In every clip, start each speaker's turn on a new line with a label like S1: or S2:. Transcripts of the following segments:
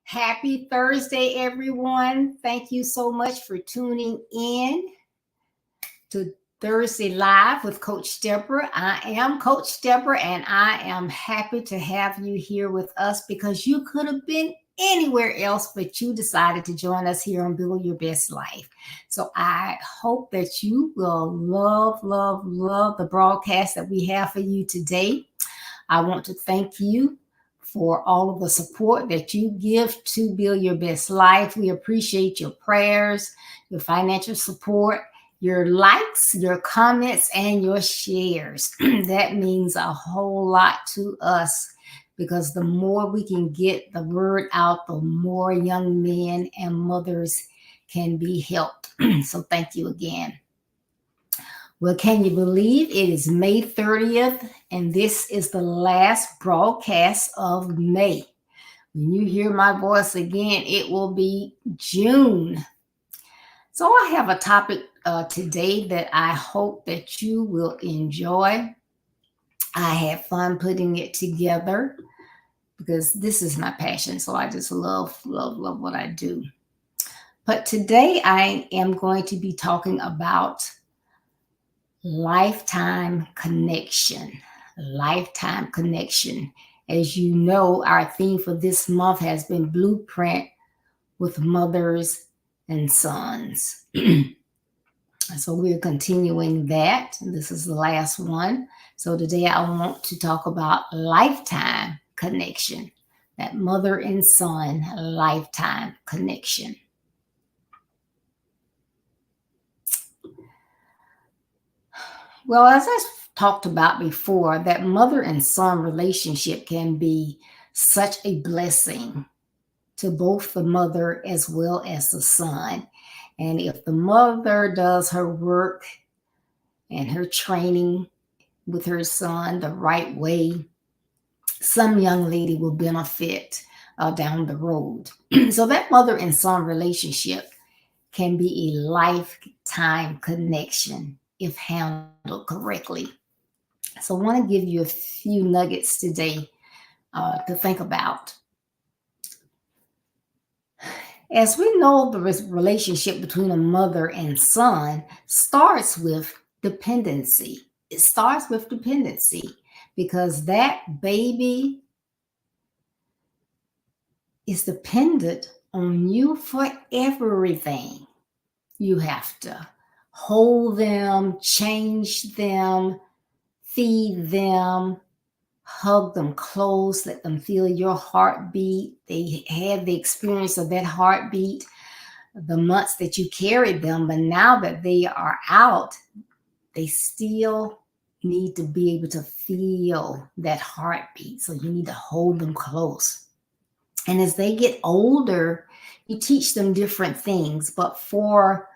S1: Happy Thursday, everyone. Thank you so much for tuning in to Thursday Live with Coach Deborah. I am Coach Deborah, and I am happy to have you here with us because you could have been anywhere else, but you decided to join us here on Build Your Best Life. So I hope that you will love the broadcast that we have for you today. I want to thank you for all of the support that you give to Build Your Best Life. We appreciate your prayers, your financial support, your likes, your comments, and your shares. That means a whole lot to us because the more we can get the word out, the more young men and mothers can be helped. So thank you again. Well, can you believe it is May 30th, and this is the last broadcast of May. When you hear my voice again, it will be June. So I have a topic today that I hope that you will enjoy. I had fun putting it together because this is my passion, so I just love what I do. But today I am going to be talking about lifetime connection. Lifetime connection. As you know, our theme for this month has been Blueprint with Mothers and Sons. So we're continuing that. This is the last one. So today I want to talk about lifetime connection, that mother and son lifetime connection. Well, as I talked about before, that mother and son relationship can be such a blessing to both the mother as well as the son. And if the mother does her work and her training with her son the right way, some young lady will benefit down the road. So that mother and son relationship can be a lifetime connection if handled correctly. So I want to give you a few nuggets today to think about. As we know, the relationship between a mother and son starts with dependency. It starts with dependency because that baby is dependent on you for everything. You have to hold them, change them, feed them, hug them close, let them feel your heartbeat. They have the experience of that heartbeat the months that you carried them, but now that they are out, they still need to be able to feel that heartbeat. So you need to hold them close. And as they get older, you teach them different things. But for,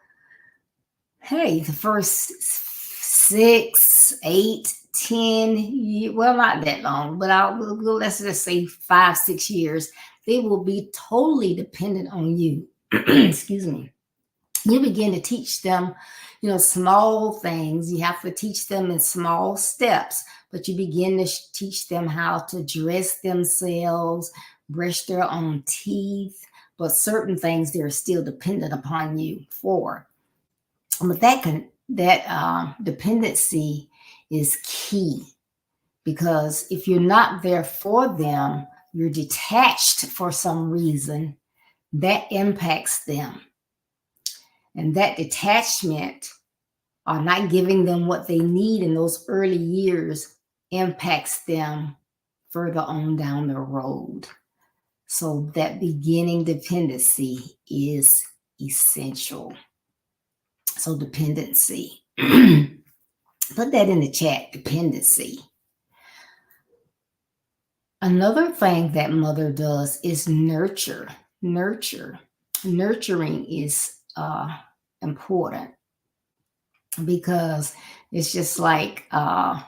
S1: hey, the first 6, 8, 10, well, not that long, but let's just say 5, 6 years, they will be totally dependent on you. Excuse me. You begin to teach them, small things. You have to teach them in small steps, but you begin to teach them how to dress themselves, brush their own teeth, but certain things they're still dependent upon you for. But that dependency is key, because if you're not there for them, you're detached for some reason, that impacts them. And that detachment, or not giving them what they need in those early years, impacts them further on down the road. So that beginning dependency is essential. So dependency. Put that in the chat, dependency. Another thing that mother does is nurture. Nurturing is important, because it's just like, I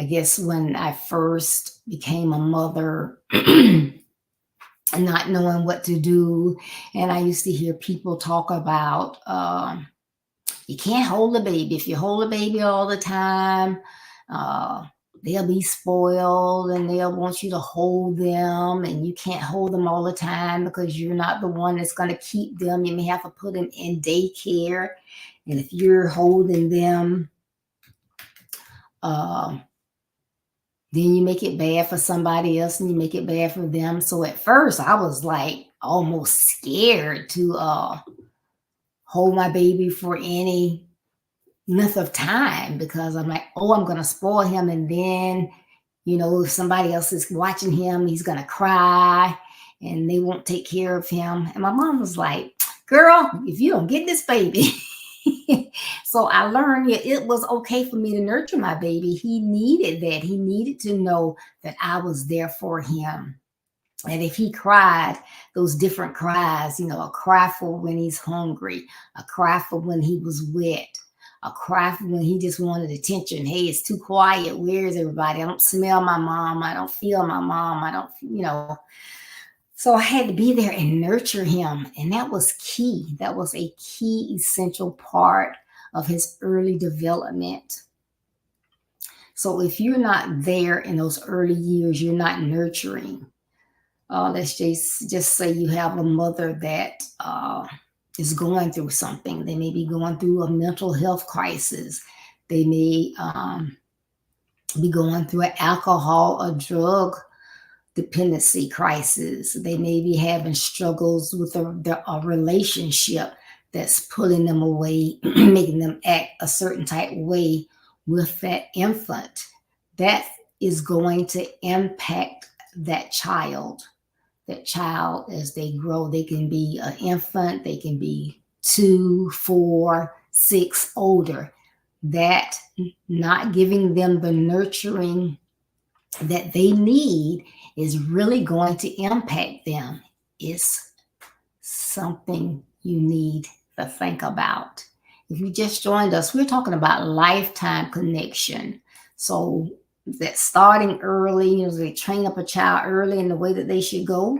S1: guess when I first became a mother, not knowing what to do, and I used to hear people talk about, you can't hold a baby. If you hold a baby all the time, they'll be spoiled and they'll want you to hold them, and you can't hold them all the time because you're not the one that's going to keep them. You may have to put them in daycare. And if you're holding them, then you make it bad for somebody else and you make it bad for them. So at first I was like almost scared to hold my baby for any length of time, because I'm like, oh, I'm going to spoil him. And then, if somebody else is watching him, he's going to cry and they won't take care of him. And my mom was like, girl, if you don't get this baby. So I learned it was okay for me to nurture my baby. He needed that. He needed to know that I was there for him. And if he cried, those different cries, a cry for when he's hungry, a cry for when he was wet, a cry for when he just wanted attention. Hey, it's too quiet. Where's everybody? I don't smell my mom. I don't feel my mom. I don't. So I had to be there and nurture him. And that was key. That was a key, essential part of his early development. So if you're not there in those early years, you're not nurturing. Let's just say you have a mother that is going through something. They may be going through a mental health crisis. They may be going through an alcohol or drug dependency crisis. They may be having struggles with a relationship that's pulling them away, making them act a certain type of way with that infant. That is going to impact that child. That child, as they grow, they can be an infant, they can be 2, 4, 6, older. That not giving them the nurturing that they need is really going to impact them. It's something you need to think about. If you just joined us, we're talking about lifetime connection. So that starting early, they train up a child early in the way that they should go.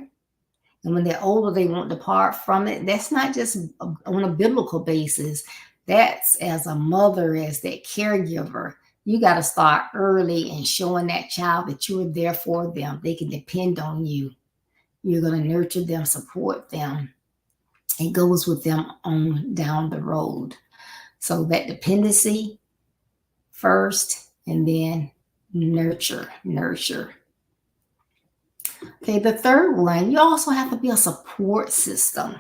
S1: And when they're older, they won't depart from it. That's not just on a biblical basis. That's as a mother, as that caregiver. You got to start early and showing that child that you're there for them. They can depend on you. You're going to nurture them, support them. It goes with them on down the road. So that dependency first, and then nurture. Okay, the third one, you also have to be a support system.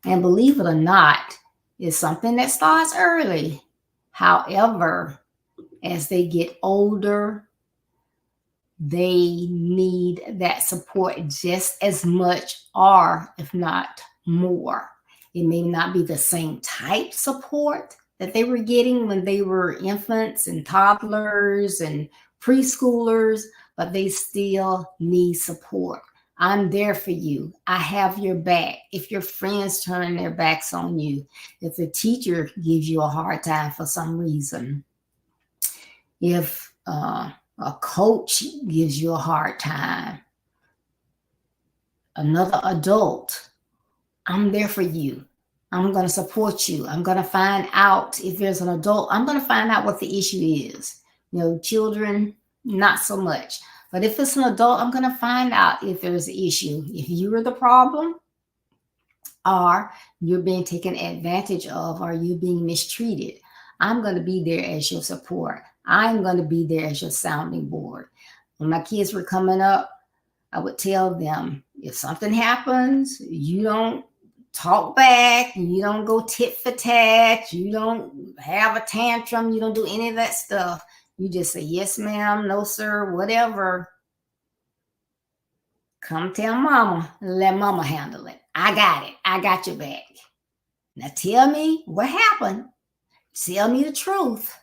S1: And believe it or not, it's something that starts early. However, as they get older, they need that support just as much, or if not more. It may not be the same type support that they were getting when they were infants and toddlers and preschoolers, but they still need support. I'm there for you. I have your back. If your friends turn their backs on you, if the teacher gives you a hard time for some reason, if a coach gives you a hard time, another adult, I'm there for you. I'm going to support you. I'm going to find out if there's an adult. I'm going to find out what the issue is. Children, not so much. But if it's an adult, I'm going to find out if there's an issue. If you are the problem, or you're being taken advantage of, or you're being mistreated, I'm going to be there as your support. I'm going to be there as your sounding board. When my kids were coming up, I would tell them, if something happens, you don't talk back, you don't go tit for tat, you don't have a tantrum, you don't do any of that stuff. You just say, yes, ma'am, no, sir, whatever. Come tell mama, let mama handle it. I got it. I got your back. Now tell me what happened. Tell me the truth.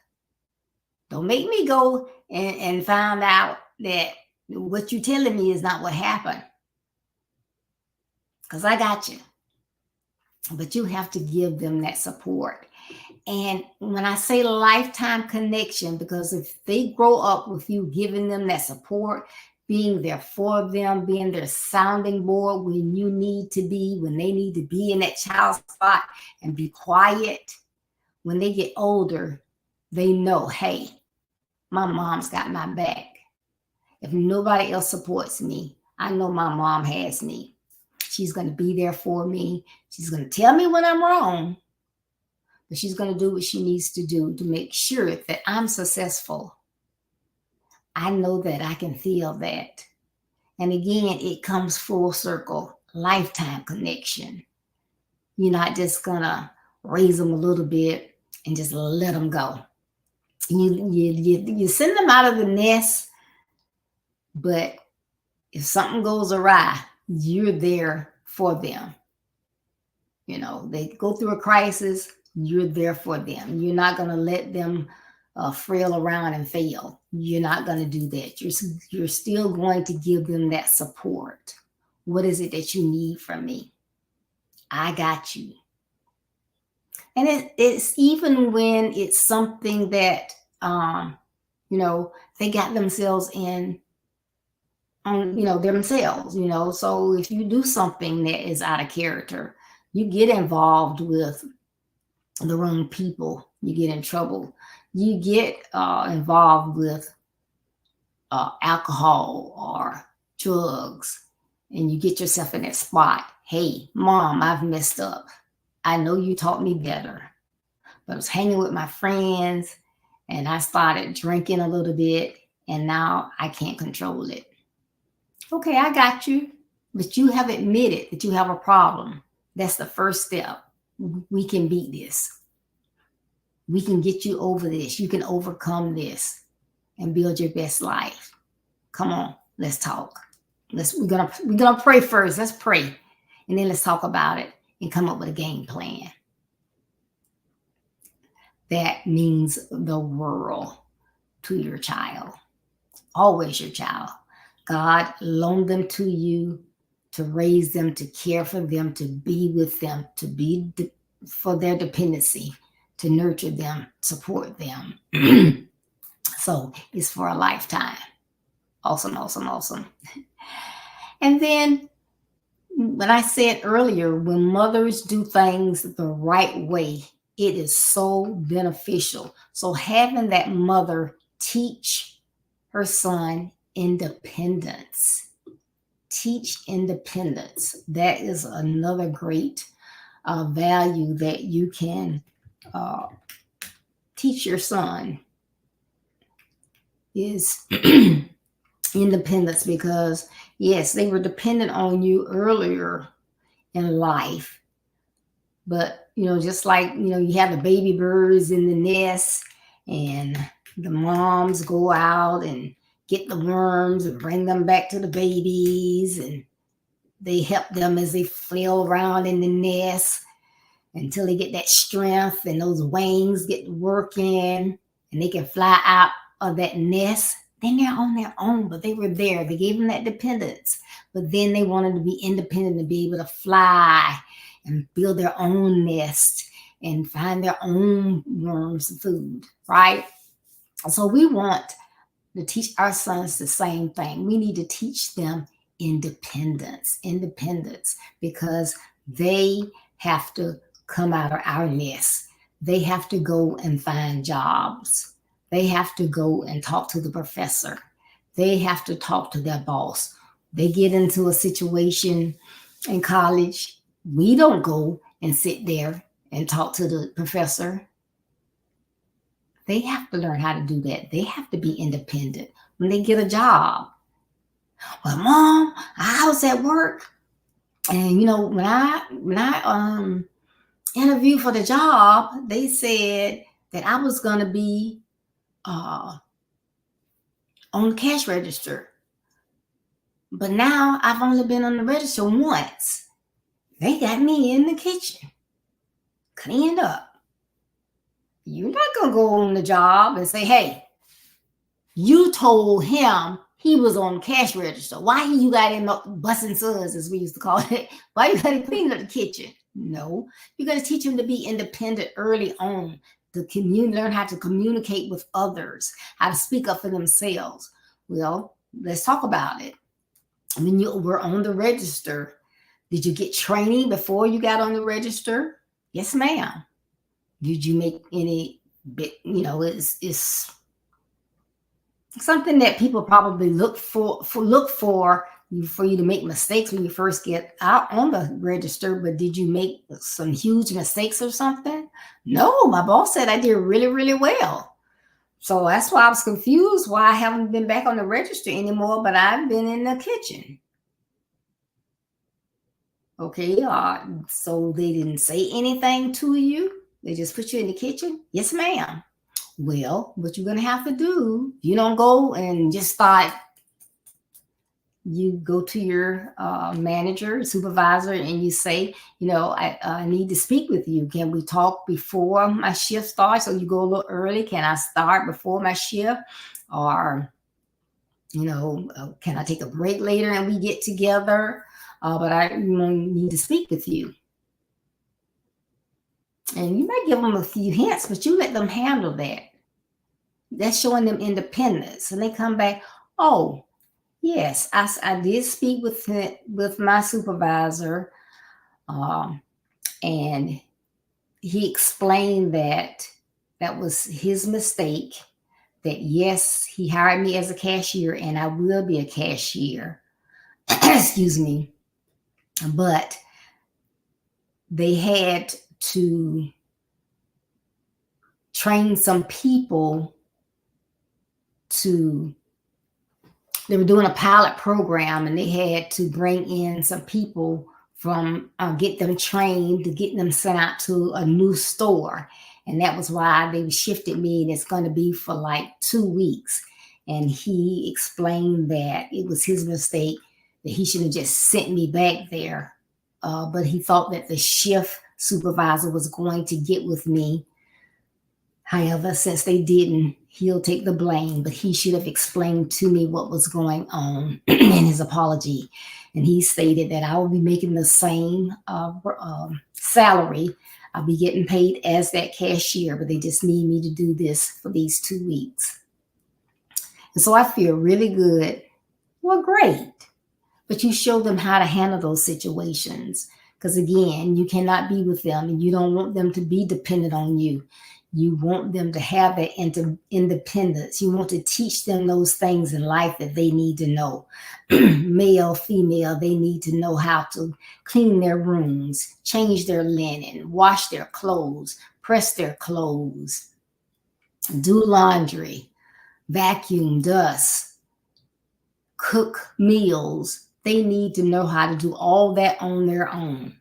S1: Don't make me go and find out that what you're telling me is not what happened. Because I got you. But you have to give them that support. And when I say lifetime connection, because if they grow up with you giving them that support, being there for them, being their sounding board when you need to be, when they need to be in that child spot and be quiet, when they get older, they know, hey, my mom's got my back. If nobody else supports me, I know my mom has me. She's going to be there for me. She's going to tell me when I'm wrong, but she's going to do what she needs to do to make sure that I'm successful. I know that. I can feel that. And again, it comes full circle, lifetime connection. You're not just going to raise them a little bit and just let them go. You send them out of the nest, but if something goes awry, you're there for them. They go through a crisis, you're there for them. You're not going to let them frail around and fail. You're not going to do that. You're still going to give them that support. What is it that you need from me? I got you. And it's even when it's something that, they got themselves in on, themselves, So if you do something that is out of character, you get involved with the wrong people, you get in trouble. You get involved with alcohol or drugs, and you get yourself in that spot. Hey, mom, I've messed up. I know you taught me better, but I was hanging with my friends and I started drinking a little bit, and now I can't control it. Okay, I got you, but you have admitted that you have a problem. That's the first step. We can beat this. We can get you over this. You can overcome this and build your best life. Come on, let's talk. We're gonna pray first. Let's pray, and then let's talk about it and come up with a game plan. That means the world to your child. Always your child. God loaned them to you to raise them, to care for them, to be with them, to be for their dependency, to nurture them, support them. So it's for a lifetime. Awesome, awesome, awesome. And then when I said earlier, when mothers do things the right way, it is so beneficial. So having that mother teach her son independence, teach independence. That is another great value that you can teach your son is independence, because yes, they were dependent on you earlier in life, but just like you have the baby birds in the nest, and the moms go out and get the worms and bring them back to the babies, and they help them as they flail around in the nest until they get that strength and those wings get working and they can fly out of that nest. Then they're on their own, but they were there. They gave them that dependence. But then they wanted to be independent, to be able to fly and build their own nest and find their own worms and food, right? So we want to teach our sons the same thing. We need to teach them independence, because they have to come out of our nest. They have to go and find jobs. They have to go and talk to the professor. They have to talk to their boss. They get into a situation in college. We don't go and sit there and talk to the professor. They have to learn how to do that. They have to be independent when they get a job. Well, Mom, I was at work, and when I interviewed for the job, they said that I was going to be on the cash register. But now I've only been on the register once. They got me in the kitchen, cleaned up. You're not going to go on the job and say, hey, you told him he was on the cash register. Why you got him busting suds, as we used to call it? Why you got him cleaning up the kitchen? No, you're going to teach him to be independent early on, to learn how to communicate with others, how to speak up for themselves. Well, let's talk about it. When you were on the register, did you get training before you got on the register? Yes, ma'am. Did you make any bit? It's something that people probably look for you to make mistakes when you first get out on the register. But did you make some huge mistakes or something? No, my boss said I did really, really well. So that's why I was confused why I haven't been back on the register anymore, but I've been in the kitchen. Okay, so they didn't say anything to you? They just put you in the kitchen? Yes, ma'am. Well, what you're going to have to do, you don't go and just start. You go to your manager, supervisor, and you say, I need to speak with you. Can we talk before my shift starts? Or you go a little early? Can I start before my shift? Or, can I take a break later and we get together? But I need to speak with you. And you might give them a few hints, but you let them handle that. That's showing them independence. And they come back, oh, yes, I did speak with my supervisor, and he explained that was his mistake, that yes, he hired me as a cashier and I will be a cashier. Excuse me. But they had to train some people they were doing a pilot program, and they had to bring in some people from get them trained, to get them sent out to a new store. And that was why they shifted me, and it's going to be for like 2 weeks. And he explained that it was his mistake, that he should have just sent me back there. But he thought that the shift supervisor was going to get with me. However, since they didn't, he'll take the blame, but he should have explained to me what was going on in his apology. And he stated that I will be making the same salary. I'll be getting paid as that cashier, but they just need me to do this for these 2 weeks. And so I feel really good. Well, great. But you show them how to handle those situations. Because again, you cannot be with them and you don't want them to be dependent on you. You want them to have that independence. You want to teach them those things in life that they need to know. Male, female, they need to know how to clean their rooms, change their linen, wash their clothes, press their clothes, do laundry, vacuum, dust, cook meals. They need to know how to do all that on their own.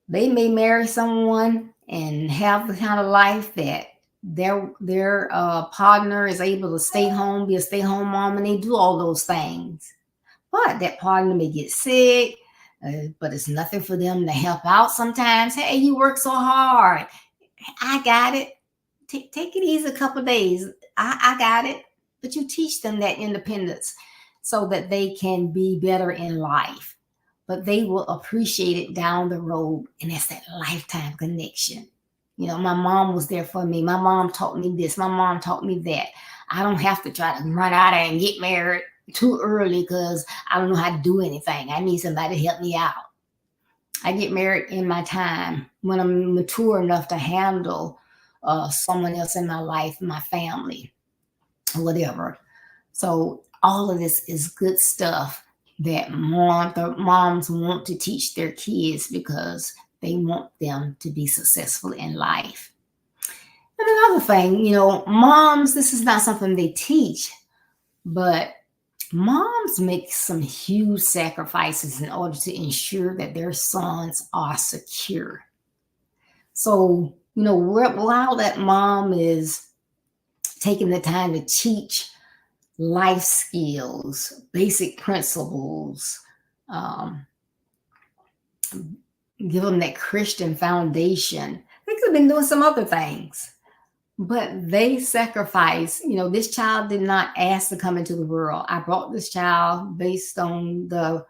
S1: They may marry someone and have the kind of life that their partner is able to stay home, be a stay-home mom, and they do all those things. But that partner may get sick, but it's nothing for them to help out sometimes. Hey, you work so hard. I got it. Take it easy a couple of days. I got it. But you teach them that independence so that they can be better in life. But they will appreciate it down the road. And that's that lifetime connection. You know, my mom was there for me. My mom taught me this. My mom taught me that. I don't have to try to run out and get married too early because I don't know how to do anything. I need somebody to help me out. I get married in my time when I'm mature enough to handle someone else in my life, my family, whatever. So all of this is good stuff that moms want to teach their kids because they want them to be successful in life. And another thing, you know, moms, this is not something they teach, but moms make some huge sacrifices in order to ensure that their sons are secure. So, you know, while that mom is taking the time to teach life skills, basic principles, give them that Christian foundation. They could have been doing some other things, but they sacrifice. You know, this child did not ask to come into the world. I brought this child based on the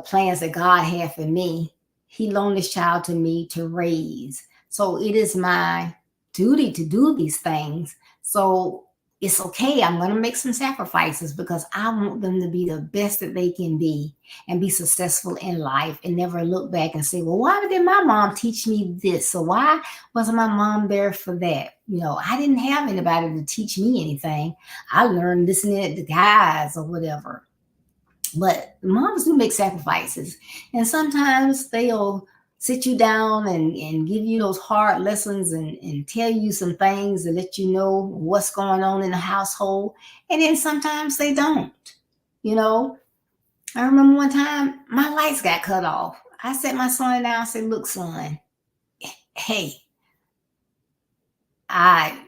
S1: plans that God had for me. He loaned this child to me to raise. So it is my duty to do these things. So it's okay. I'm going to make some sacrifices because I want them to be the best that they can be and be successful in life and never look back and say, well, why did my mom teach me this? So why wasn't my mom there for that? You know, I didn't have anybody to teach me anything. I learned listening to guys or whatever. But moms do make sacrifices. And sometimes they'll sit you down and give you those hard lessons and tell you some things to let you know what's going on in the household. And then sometimes they don't. You know, I remember one time my lights got cut off. I sat my son down and said, look, son, hey, I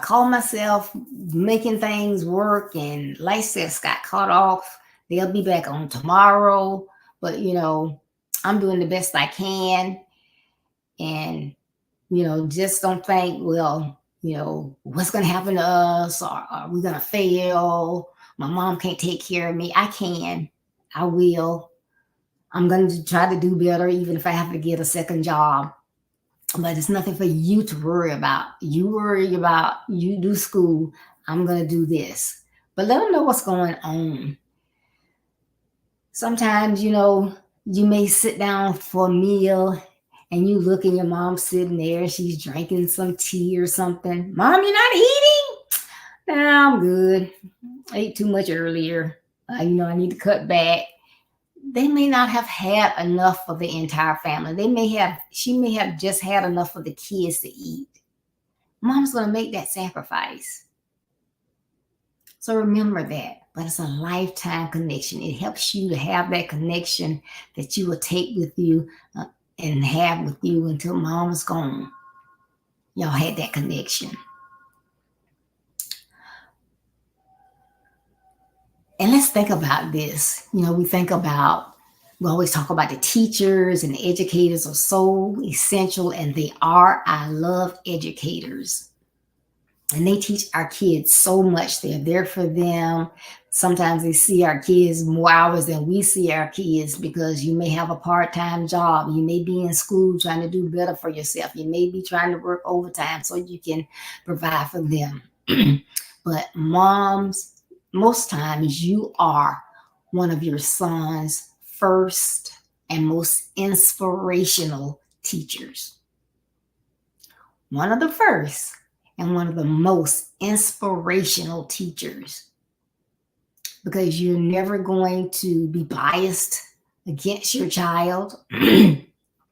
S1: call myself making things work and lights just got cut off. They'll be back on tomorrow. But, you know, I'm doing the best I can. And, you know, just don't think, well, you know, what's going to happen to us? Or are we going to fail? My mom can't take care of me. I can. I will. I'm going to try to do better, even if I have to get a second job. But it's nothing for you to worry about. You worry about, you do school. I'm going to do this. But let them know what's going on. Sometimes, you know, you may sit down for a meal and you look and your mom's sitting there. She's drinking some tea or something. Mom, you're not eating? Nah, I'm good. I ate too much earlier. I need to cut back. They may not have had enough for the entire family. She may have just had enough for the kids to eat. Mom's going to make that sacrifice. So remember that. But it's a lifetime connection. It helps you to have that connection that you will take with you and have with you until mom is gone. Y'all had that connection. And let's think about this. You know, we always talk about the teachers and the educators are so essential, and they are. I love educators. And they teach our kids so much. They're there for them. Sometimes they see our kids more hours than we see our kids, because you may have a part-time job. You may be in school trying to do better for yourself. You may be trying to work overtime so you can provide for them. But moms, most times you are one of your son's first and most inspirational teachers. One of the first and one of the most inspirational teachers, because you're never going to be biased against your child. If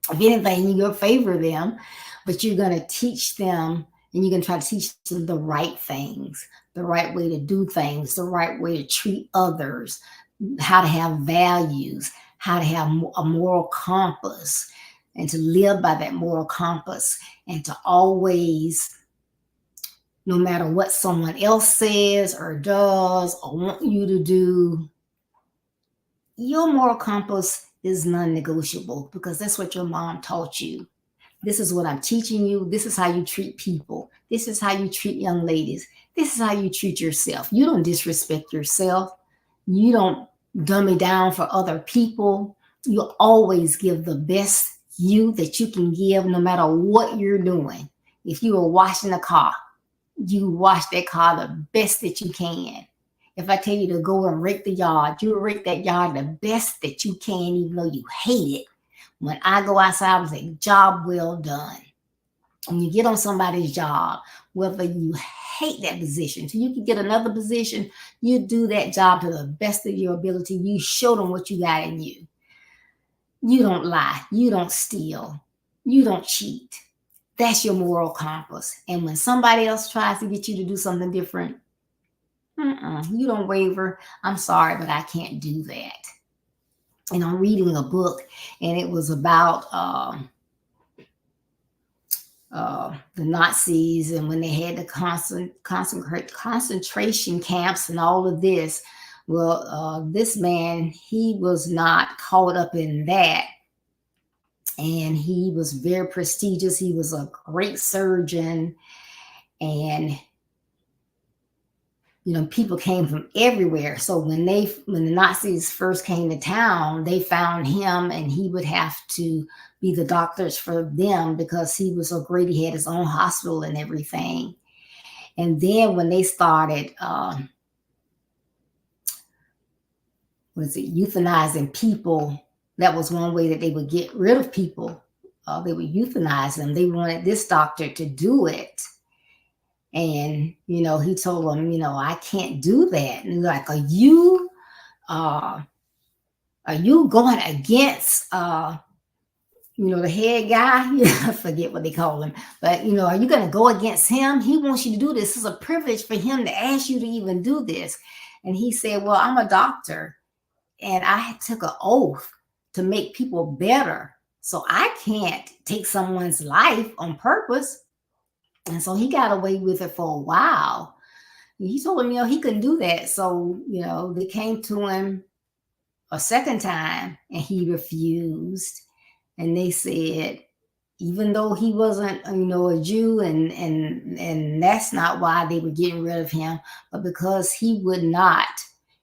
S1: anything, you're going to favor them, but you're going to teach them, and you're going to try to teach them the right things, the right way to do things, the right way to treat others, how to have values, how to have a moral compass, and to live by that moral compass, and to always, no matter what someone else says or does or want you to do, your moral compass is non-negotiable, because that's what your mom taught you. This is what I'm teaching you. This is how you treat people. This is how you treat young ladies. This is how you treat yourself. You don't disrespect yourself. You don't dummy down for other people. You always give the best you that you can give, no matter what you're doing. If you are washing a car, you wash that car the best that you can. If I tell you to go and rake the yard, you rake that yard the best that you can, even though you hate it. When I go outside, I say, job well done. When you get on somebody's job, whether you hate that position, so you can get another position, you do that job to the best of your ability. You show them what you got in you. You don't lie. You don't steal. You don't cheat. That's your moral compass. And when somebody else tries to get you to do something different, you don't waver. I'm sorry, but I can't do that. And I'm reading a book, and it was about the Nazis, and when they had the concentration camps and all of this. Well, this man, he was not caught up in that. And he was very prestigious. He was a great surgeon. And, you know, people came from everywhere. So when the Nazis first came to town, they found him, and he would have to be the doctors for them, because he was so great. He had his own hospital and everything. And then when they started, euthanizing people, that was one way that they would get rid of people. They would euthanize them. They wanted this doctor to do it. And, you know, he told them, you know, I can't do that. And like, are you going against, the head guy? I forget what they call him. But, you know, are you going to go against him? He wants you to do this. It's a privilege for him to ask you to even do this. And he said, well, I'm a doctor, and I took an oath to make people better. So I can't take someone's life on purpose. And so he got away with it for a while. He told him, you know, he couldn't do that. So, you know, they came to him a second time, and he refused. And they said, even though he wasn't, you know, a Jew, and that's not why they were getting rid of him, but because he would not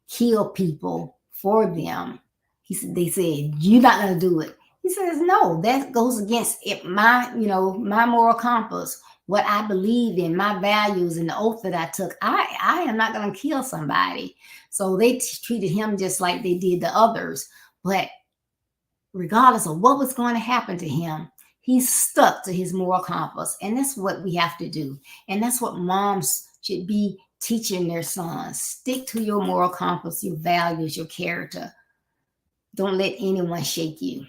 S1: kill people for them. They said, you're not going to do it. He says, no, that goes against my moral compass, what I believe in, my values, and the oath that I took. I am not going to kill somebody. So they treated him just like they did the others. But regardless of what was going to happen to him, he stuck to his moral compass. And that's what we have to do. And that's what moms should be teaching their sons. Stick to your moral compass, your values, your character. Don't let anyone shake you.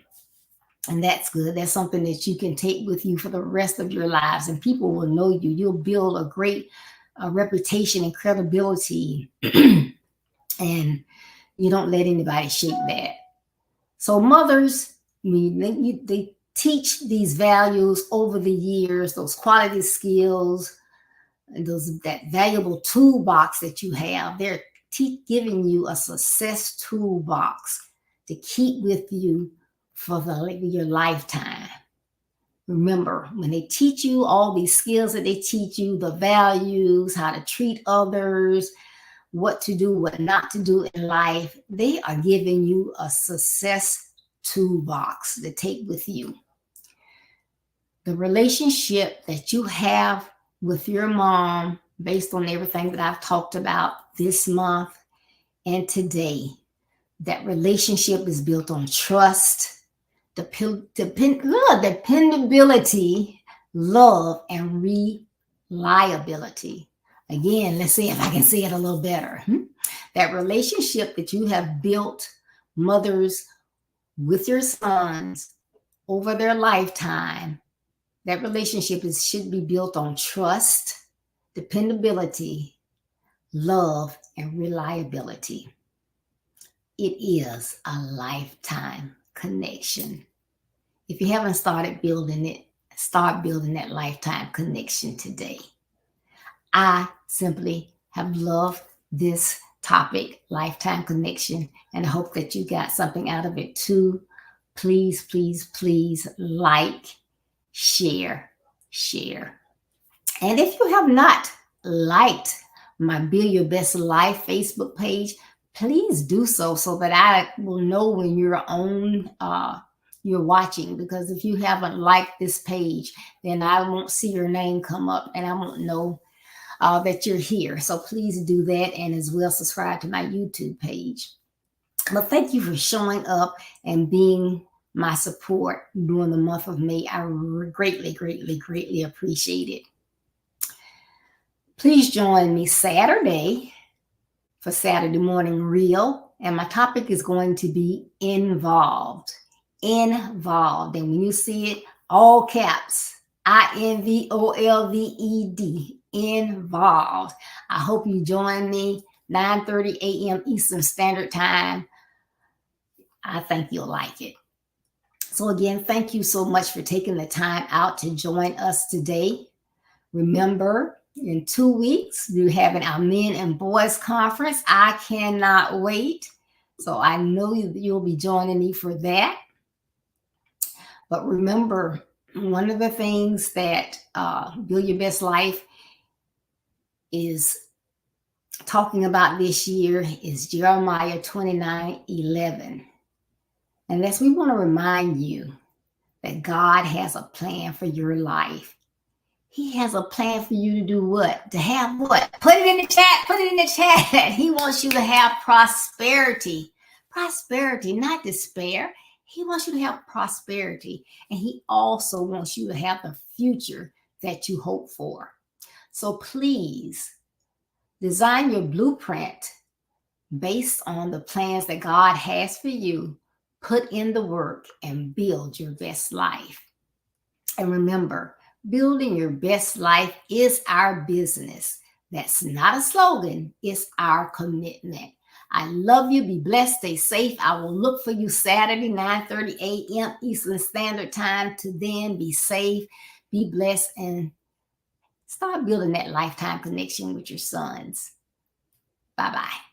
S1: And that's good. That's something that you can take with you for the rest of your lives, and people will know you. You'll build a great reputation and credibility, and you don't let anybody shake that. So mothers, they teach these values over the years, those quality skills, and that valuable toolbox that you have. They're giving you a success toolbox to keep with you for your lifetime. Remember, when they teach you all these skills that they teach you, the values, how to treat others, what to do, what not to do in life, they are giving you a success toolbox to take with you. The relationship that you have with your mom, based on everything that I've talked about this month and today, that relationship is built on trust, dependability, love, and reliability. Again, let's see if I can say it a little better. That relationship that you have built, mothers with your sons over their lifetime, that relationship should be built on trust, dependability, love, and reliability. It is a lifetime connection. If you haven't started building it, start building that lifetime connection today. I simply have loved this topic, lifetime connection, and I hope that you got something out of it too. Please, please, please like, share. And if you have not liked my Build Your Best Life Facebook page, please do so that I will know when you're watching, because if you haven't liked this page, then I won't see your name come up and I won't know that you're here. So please do that, and as well subscribe to my YouTube page. But thank you for showing up and being my support during the month of May. I greatly, greatly, greatly appreciate it. Please join me Saturday for Saturday Morning Reel, and my topic is going to be involved. Involved. And when you see it, all caps, INVOLVED, involved. I hope you join me 9:30 a.m. Eastern Standard Time. I think you'll like it. So again, thank you so much for taking the time out to join us today. Remember, in 2 weeks, we're having our Men and Boys Conference. I cannot wait. So I know you'll be joining me for that. But remember, one of the things that Build Your Best Life is talking about this year is Jeremiah 29:11. And that's, we want to remind you that God has a plan for your life. He has a plan for you to do what? To have what? Put it in the chat. Put it in the chat. He wants you to have prosperity. Prosperity, not despair. He wants you to have prosperity. And he also wants you to have the future that you hope for. So please design your blueprint based on the plans that God has for you. Put in the work and build your best life. And remember, building your best life is our business. That's not a slogan, it's our commitment. I love you. Be blessed. Stay safe. I will look for you Saturday, 9:30 a.m. Eastern Standard Time. To then, be safe, be blessed, and start building that lifetime connection with your sons. Bye-bye.